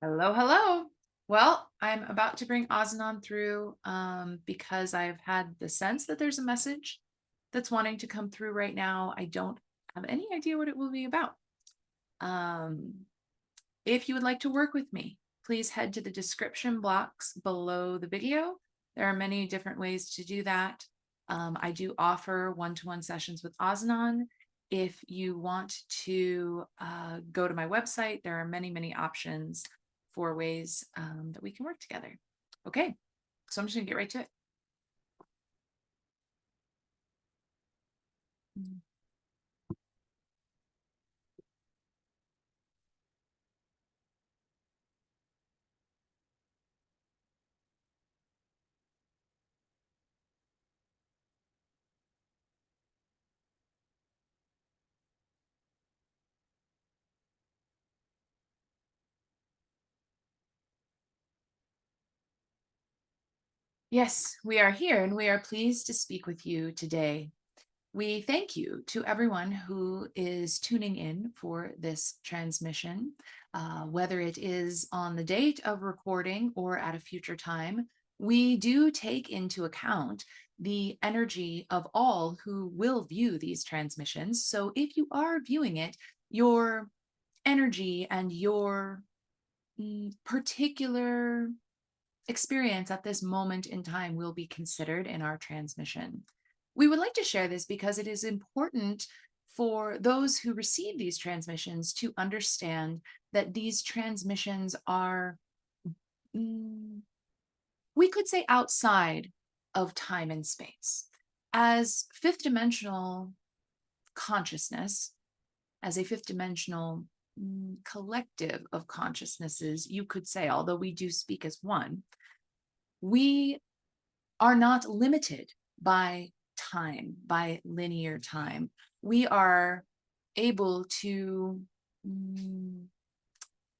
Hello, hello. Well, I'm about to bring Ozenan through because I've had the sense that there's a message that's wanting to come through right now. I don't have any idea what it will be about. Um, if you would like to work with me, please head to the description box below the video. There are many different ways to do that. I do offer one-to-one sessions with Ozenan. If you want to go to my website, there are many, many options for ways that we can work together. Okay, so I'm just gonna get right to it. Yes, we are here and we are pleased to speak with you today. We thank you to everyone who is tuning in for this transmission, whether it is on the date of recording or at a future time. We do take into account the energy of all who will view these transmissions. So if you are viewing it, your energy and your particular experience at this moment in time will be considered in our transmission. We would like to share this because it is important for those who receive these transmissions to understand that these transmissions are, we could say, outside of time and space. As fifth dimensional consciousness, as a fifth dimensional collective of consciousnesses, you could say, although we do speak as one, we are not limited by time, by linear time. We are able to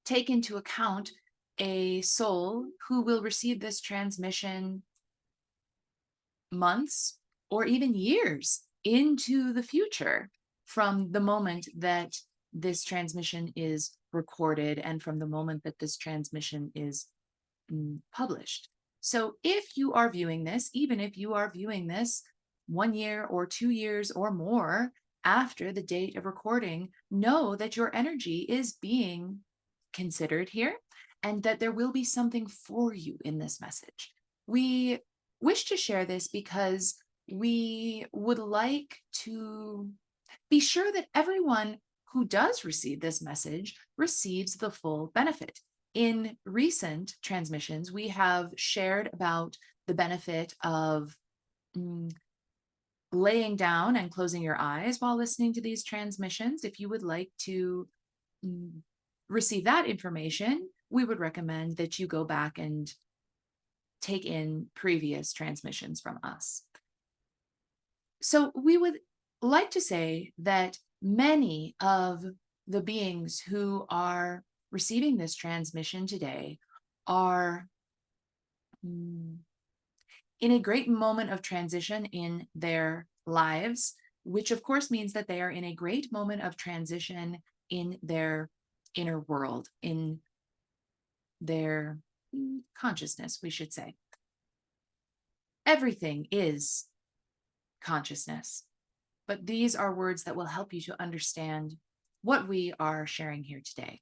take into account a soul who will receive this transmission months or even years into the future from the moment that this transmission is recorded and from the moment that this transmission is published. So if you are viewing this, even if you are viewing this 1 year or 2 years or more after the date of recording, know that your energy is being considered here and that there will be something for you in this message. We wish to share this because we would like to be sure that everyone who does receive this message receives the full benefit. In recent transmissions, we have shared about the benefit of laying down and closing your eyes while listening to these transmissions. If you would like to receive that information, we would recommend that you go back and take in previous transmissions from us. So we would like to say that many of the beings who are receiving this transmission today are in a great moment of transition in their lives, which of course means that they are in a great moment of transition in their inner world, in their consciousness, we should say. Everything is consciousness, but these are words that will help you to understand what we are sharing here today.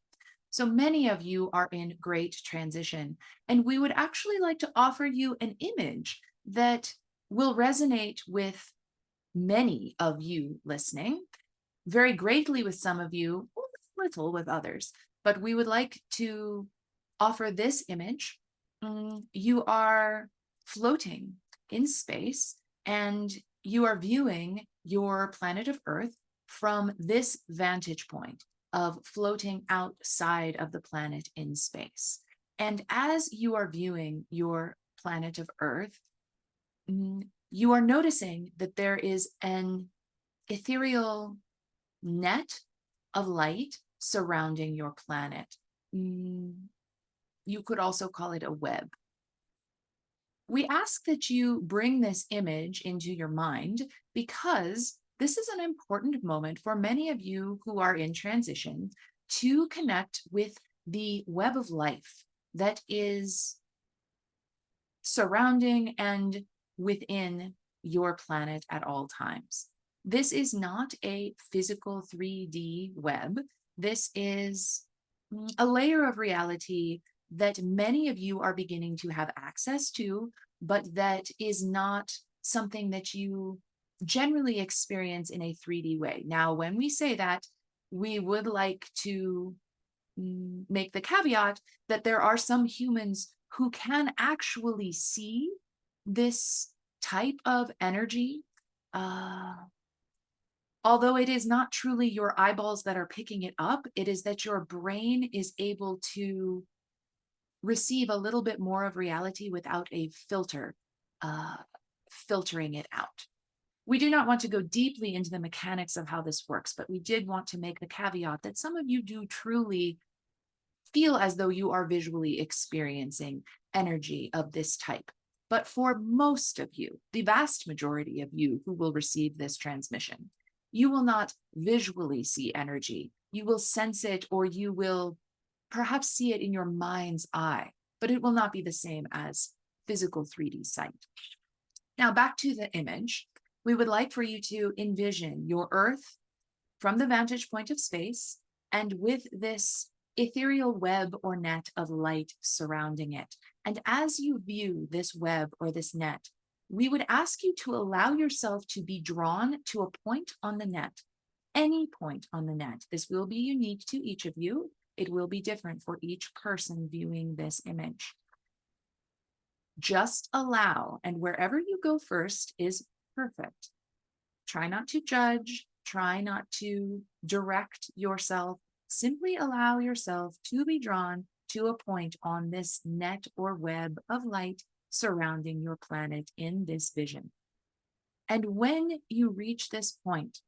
So many of you are in great transition, and we would actually like to offer you an image that will resonate with many of you listening, very greatly with some of you, little with others. But we would like to offer this image. You are floating in space, and you are viewing your planet of Earth from this vantage point of floating outside of the planet in space. And as you are viewing your planet of Earth, you are noticing that there is an ethereal net of light surrounding your planet. You could also call it a web. We ask that you bring this image into your mind because this is an important moment for many of you who are in transition to connect with the web of life that is surrounding and within your planet at all times. This is not a physical 3D web. This is a layer of reality that many of you are beginning to have access to, but that is not something that you generally experience in a 3D way. Now, when we say that, we would like to make the caveat that there are some humans who can actually see this type of energy. Although it is not truly your eyeballs that are picking it up, it is that your brain is able to receive a little bit more of reality without a filter, filtering it out. We do not want to go deeply into the mechanics of how this works, but we did want to make the caveat that some of you do truly feel as though you are visually experiencing energy of this type. But for most of you, the vast majority of you who will receive this transmission, you will not visually see energy. You will sense it, or you will perhaps see it in your mind's eye, but it will not be the same as physical 3D sight. Now, back to the image, we would like for you to envision your Earth from the vantage point of space, and with this ethereal web or net of light surrounding it. And as you view this web or this net, we would ask you to allow yourself to be drawn to a point on the net, any point on the net. This will be unique to each of you. It will be different for each person viewing this image. Just allow, and wherever you go first is perfect. Try not to judge, try not to direct yourself. Simply allow yourself to be drawn to a point on this net or web of light surrounding your planet in this vision. And when you reach this point,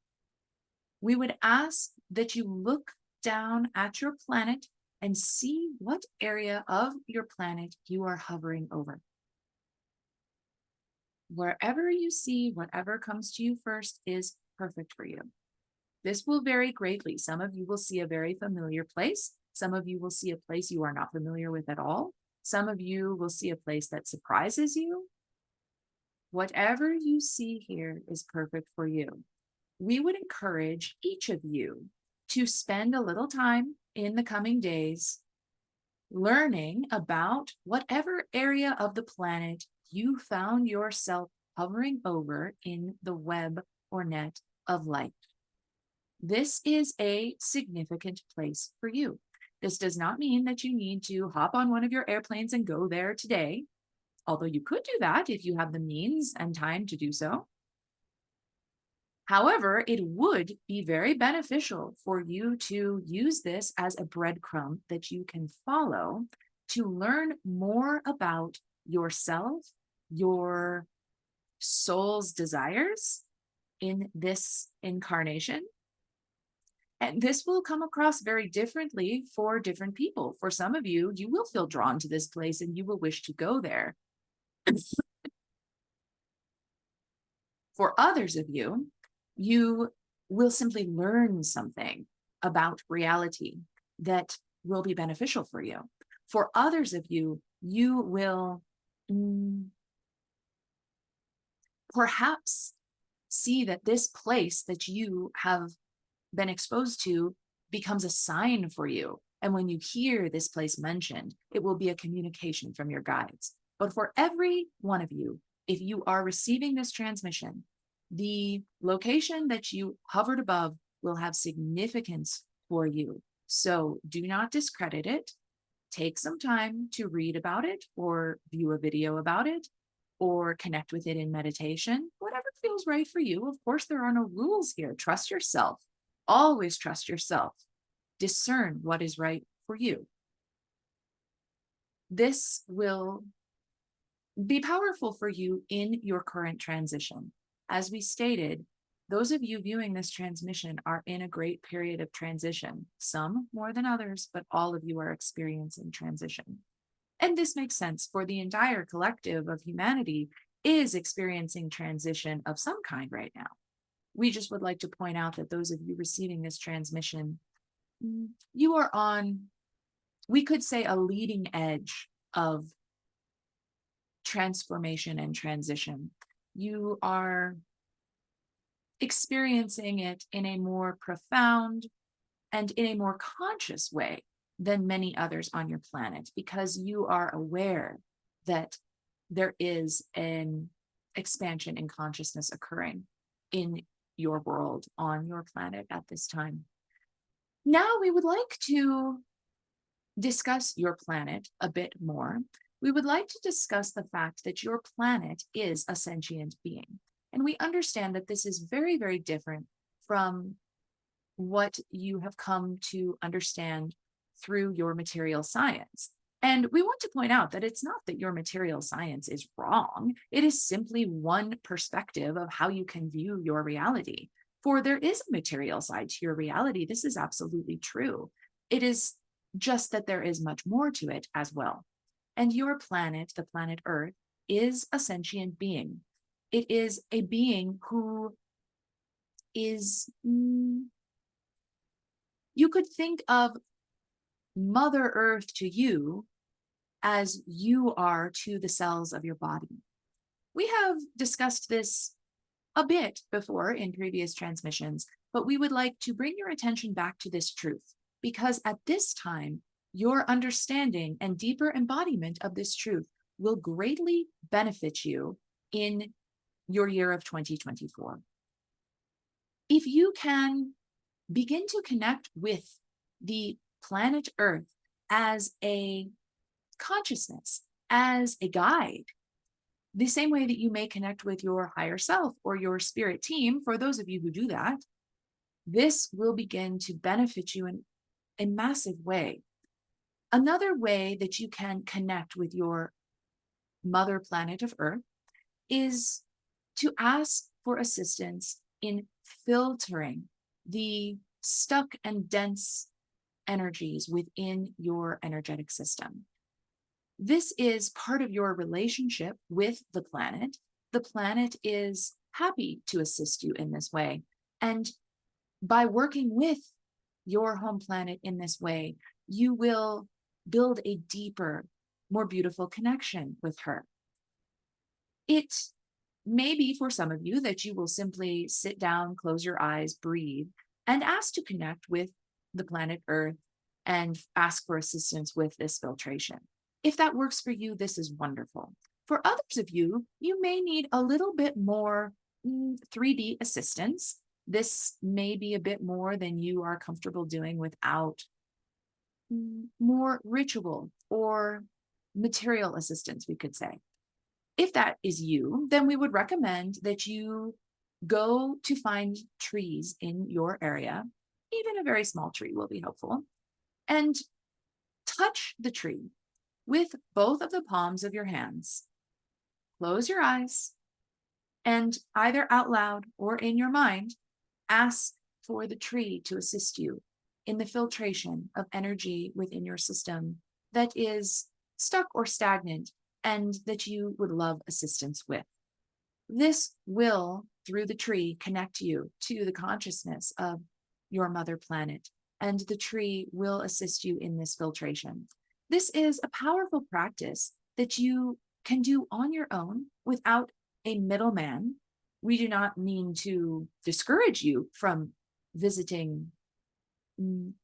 we would ask that you look down at your planet and see what area of your planet you are hovering over. Wherever you see, whatever comes to you first is perfect for you. This will vary greatly. Some of you will see a very familiar place. Some of you will see a place you are not familiar with at all. Some of you will see a place that surprises you. Whatever you see here is perfect for you. We would encourage each of you to spend a little time in the coming days learning about whatever area of the planet you found yourself hovering over in the web or net of light. This is a significant place for you. This does not mean that you need to hop on one of your airplanes and go there today, although you could do that if you have the means and time to do so. However, it would be very beneficial for you to use this as a breadcrumb that you can follow to learn more about yourself, your soul's desires in this incarnation. And this will come across very differently for different people. For some of you, you will feel drawn to this place and you will wish to go there. For others of you, you will simply learn something about reality that will be beneficial for you. For others of you, you will perhaps see that this place that you have been exposed to becomes a sign for you. And when you hear this place mentioned, it will be a communication from your guides. But for every one of you, if you are receiving this transmission, the location that you hovered above will have significance for you. So do not discredit it. Take some time to read about it or view a video about it or connect with it in meditation, whatever feels right for you. Of course, there are no rules here. Trust yourself. Always trust yourself. Discern what is right for you. This will be powerful for you in your current transition. As we stated, those of you viewing this transmission are in a great period of transition, some more than others, but all of you are experiencing transition. And this makes sense, for the entire collective of humanity is experiencing transition of some kind right now. We just would like to point out that those of you receiving this transmission, you are on we could say, a leading edge of transformation and transition. You are experiencing it in a more profound and in a more conscious way than many others on your planet, because you are aware that there is an expansion in consciousness occurring in your world, on your planet at this time. Now we would like to discuss your planet a bit more. We would like to discuss the fact that your planet is a sentient being. And we understand that this is very, very different from what you have come to understand through your material science. And we want to point out that it's not that your material science is wrong. It is simply one perspective of how you can view your reality. For there is a material side to your reality. This is absolutely true. It is just that there is much more to it as well. And your planet, the planet Earth, is a sentient being. It is a being who is, you could think of Mother Earth to you as you are to the cells of your body. We have discussed this a bit before in previous transmissions, but we would like to bring your attention back to this truth, because at this time, your understanding and deeper embodiment of this truth will greatly benefit you in your year of 2024. If you can begin to connect with the planet Earth as a consciousness, as a guide, the same way that you may connect with your higher self or your spirit team, for those of you who do that, this will begin to benefit you in a massive way. Another way that you can connect with your mother planet of Earth is to ask for assistance in filtering the stuck and dense energies within your energetic system. This is part of your relationship with the planet. The planet is happy to assist you in this way. And by working with your home planet in this way, you will build a deeper, more beautiful connection with her. It may be for some of you that you will simply sit down, close your eyes, breathe, and ask to connect with the planet Earth and ask for assistance with this filtration. If that works for you, this is wonderful. For others of you, you may need a little bit more 3D assistance. This may be a bit more than you are comfortable doing without more ritual or material assistance, we could say. If that is you, then we would recommend that you go to find trees in your area. Even a very small tree will be helpful. And touch the tree with both of the palms of your hands. Close your eyes and either out loud or in your mind, ask for the tree to assist you in the filtration of energy within your system that is stuck or stagnant and that you would love assistance with. This will, through the tree, connect you to the consciousness of your mother planet, and the tree will assist you in this filtration. This is a powerful practice that you can do on your own without a middleman. We do not mean to discourage you from visiting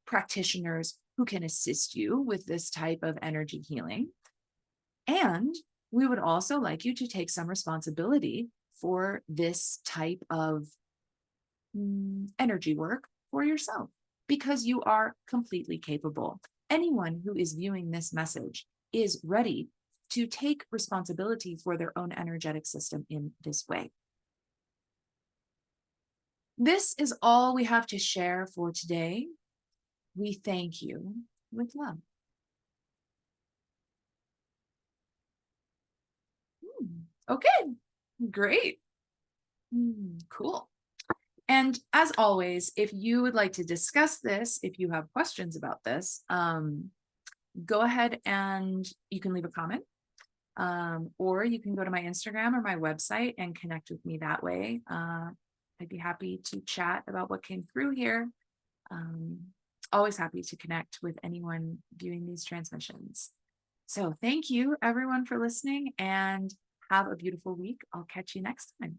practitioners who can assist you with this type of energy healing. And we would also like you to take some responsibility for this type of energy work for yourself, because you are completely capable. Anyone who is viewing this message is ready to take responsibility for their own energetic system in this way. This is all we have to share for today. We thank you with love. Okay, great. Cool. And as always, if you would like to discuss this, if you have questions about this, go ahead and you can leave a comment, or you can go to my Instagram or my website and connect with me that way. I'd be happy to chat about what came through here. Always happy to connect with anyone viewing these transmissions. So thank you everyone for listening and have a beautiful week. I'll catch you next time.